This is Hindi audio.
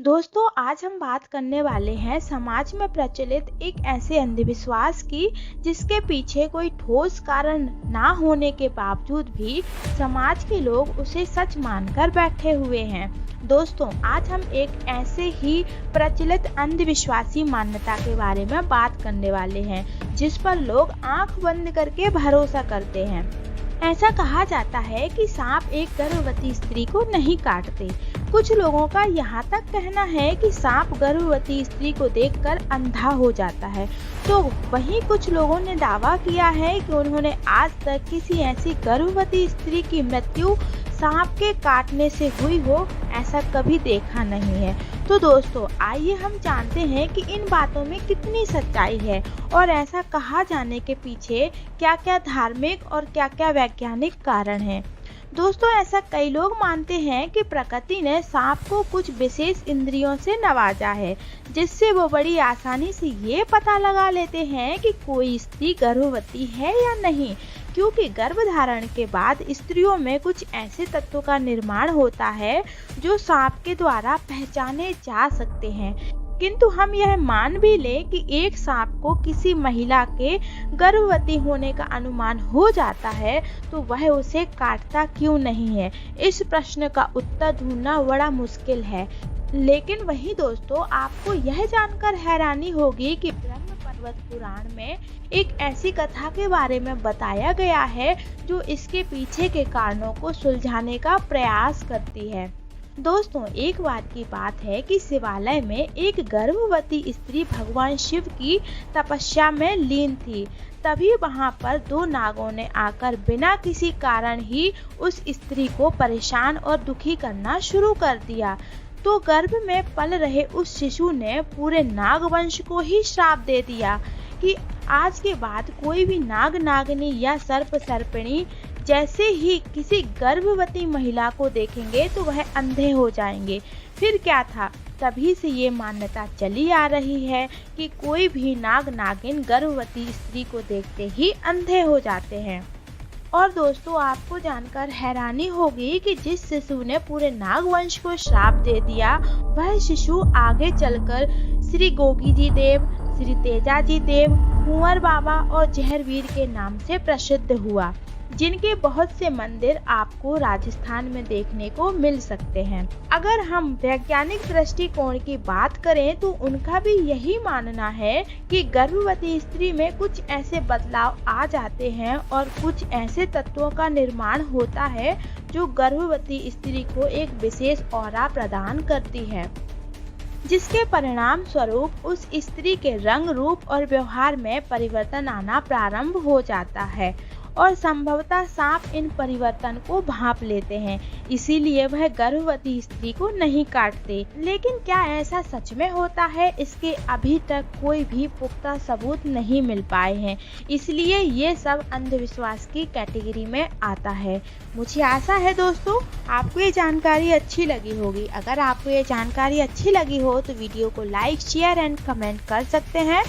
दोस्तों, आज हम बात करने वाले हैं समाज में प्रचलित एक ऐसे अंधविश्वास की जिसके पीछे कोई ठोस कारण ना होने के बावजूद भी समाज के लोग उसे सच मानकर बैठे हुए हैं। दोस्तों, आज हम एक ऐसे ही प्रचलित अंधविश्वासी मान्यता के बारे में बात करने वाले हैं जिस पर लोग आंख बंद करके भरोसा करते हैं। ऐसा कहा जाता है कि सांप एक गर्भवती स्त्री को नहीं काटते। कुछ लोगों का यहाँ तक कहना है कि सांप गर्भवती स्त्री को देखकर अंधा हो जाता है, तो वहीं कुछ लोगों ने दावा किया है कि उन्होंने आज तक किसी ऐसी गर्भवती स्त्री की मृत्यु सांप के काटने से हुई हो ऐसा कभी देखा नहीं है। तो दोस्तों, आइए हम जानते हैं कि इन बातों में कितनी सच्चाई है और ऐसा कहा जाने के पीछे क्या-क्या धार्मिक और क्या-क्या वैज्ञानिक कारण हैं। दोस्तों, ऐसा कई लोग मानते हैं कि प्रकृति ने सांप को कुछ विशेष इंद्रियों से नवाजा है, जिससे वो बड़ी आसानी से ये पता लगा लेते हैं कि कोई स्त्री गर्भवती है या नहीं, क्योंकि गर्भधारण के बाद स्त्रियों में कुछ ऐसे तत्वों का निर्माण होता है जो सांप के द्वारा पहचाने जा सकते हैं। किंतु हम यह मान भी लें कि एक सांप को किसी महिला के गर्भवती होने का अनुमान हो जाता है, तो वह उसे काटता क्यों नहीं है? इस प्रश्न का उत्तर ढूंढना बड़ा मुश्किल है। लेकिन वही दोस्तों, आपको यह जानकर हैरानी होगी कि ब्रह्म पर्वत पुराण में एक ऐसी कथा के बारे में बताया गया है जो इसके पीछे के कारणों को सुलझाने का प्रयास करती है। दोस्तों, एक बार की बात है कि शिवालय में एक गर्भवती स्त्री भगवान शिव की तपस्या में लीन थी। तभी वहां पर दो नागों ने आकर बिना किसी कारण ही उस स्त्री को परेशान और दुखी करना शुरू कर दिया। तो गर्भ में पल रहे उस शिशु ने पूरे नाग वंश को ही श्राप दे दिया कि आज के बाद कोई भी नाग नागिनी या सर्प सर्पिणी जैसे ही किसी गर्भवती महिला को देखेंगे तो वह अंधे हो जाएंगे। फिर क्या था, तभी से ये मान्यता चली आ रही है कि कोई भी नाग नागिन गर्भवती स्त्री को देखते ही अंधे हो जाते हैं। और दोस्तों, आपको जानकर हैरानी होगी कि जिस शिशु ने पूरे नागवंश को श्राप दे दिया, वह शिशु आगे चलकर श्री गोगी जी देव, श्री तेजाजी देव, कुंवर बाबा और जहरवीर के नाम से प्रसिद्ध हुआ, जिनके बहुत से मंदिर आपको राजस्थान में देखने को मिल सकते हैं। अगर हम वैज्ञानिक दृष्टिकोण की बात करें तो उनका भी यही मानना है कि गर्भवती स्त्री में कुछ ऐसे बदलाव आ जाते हैं और कुछ ऐसे तत्वों का निर्माण होता है जो गर्भवती स्त्री को एक विशेष ऑरा प्रदान करती है, जिसके परिणाम स्वरूप उस स्त्री के रंग, रूप और व्यवहार में परिवर्तन आना प्रारंभ हो जाता है और संभवतः सांप इन परिवर्तन को भांप लेते हैं, इसीलिए वह गर्भवती स्त्री को नहीं काटते। लेकिन क्या ऐसा सच में होता है, इसके अभी तक कोई भी पुख्ता सबूत नहीं मिल पाए हैं, इसलिए ये सब अंधविश्वास की कैटेगरी में आता है। मुझे आशा है दोस्तों, आपको ये जानकारी अच्छी लगी होगी। अगर आपको ये जानकारी अच्छी लगी हो तो वीडियो को लाइक, शेयर एंड कमेंट कर सकते हैं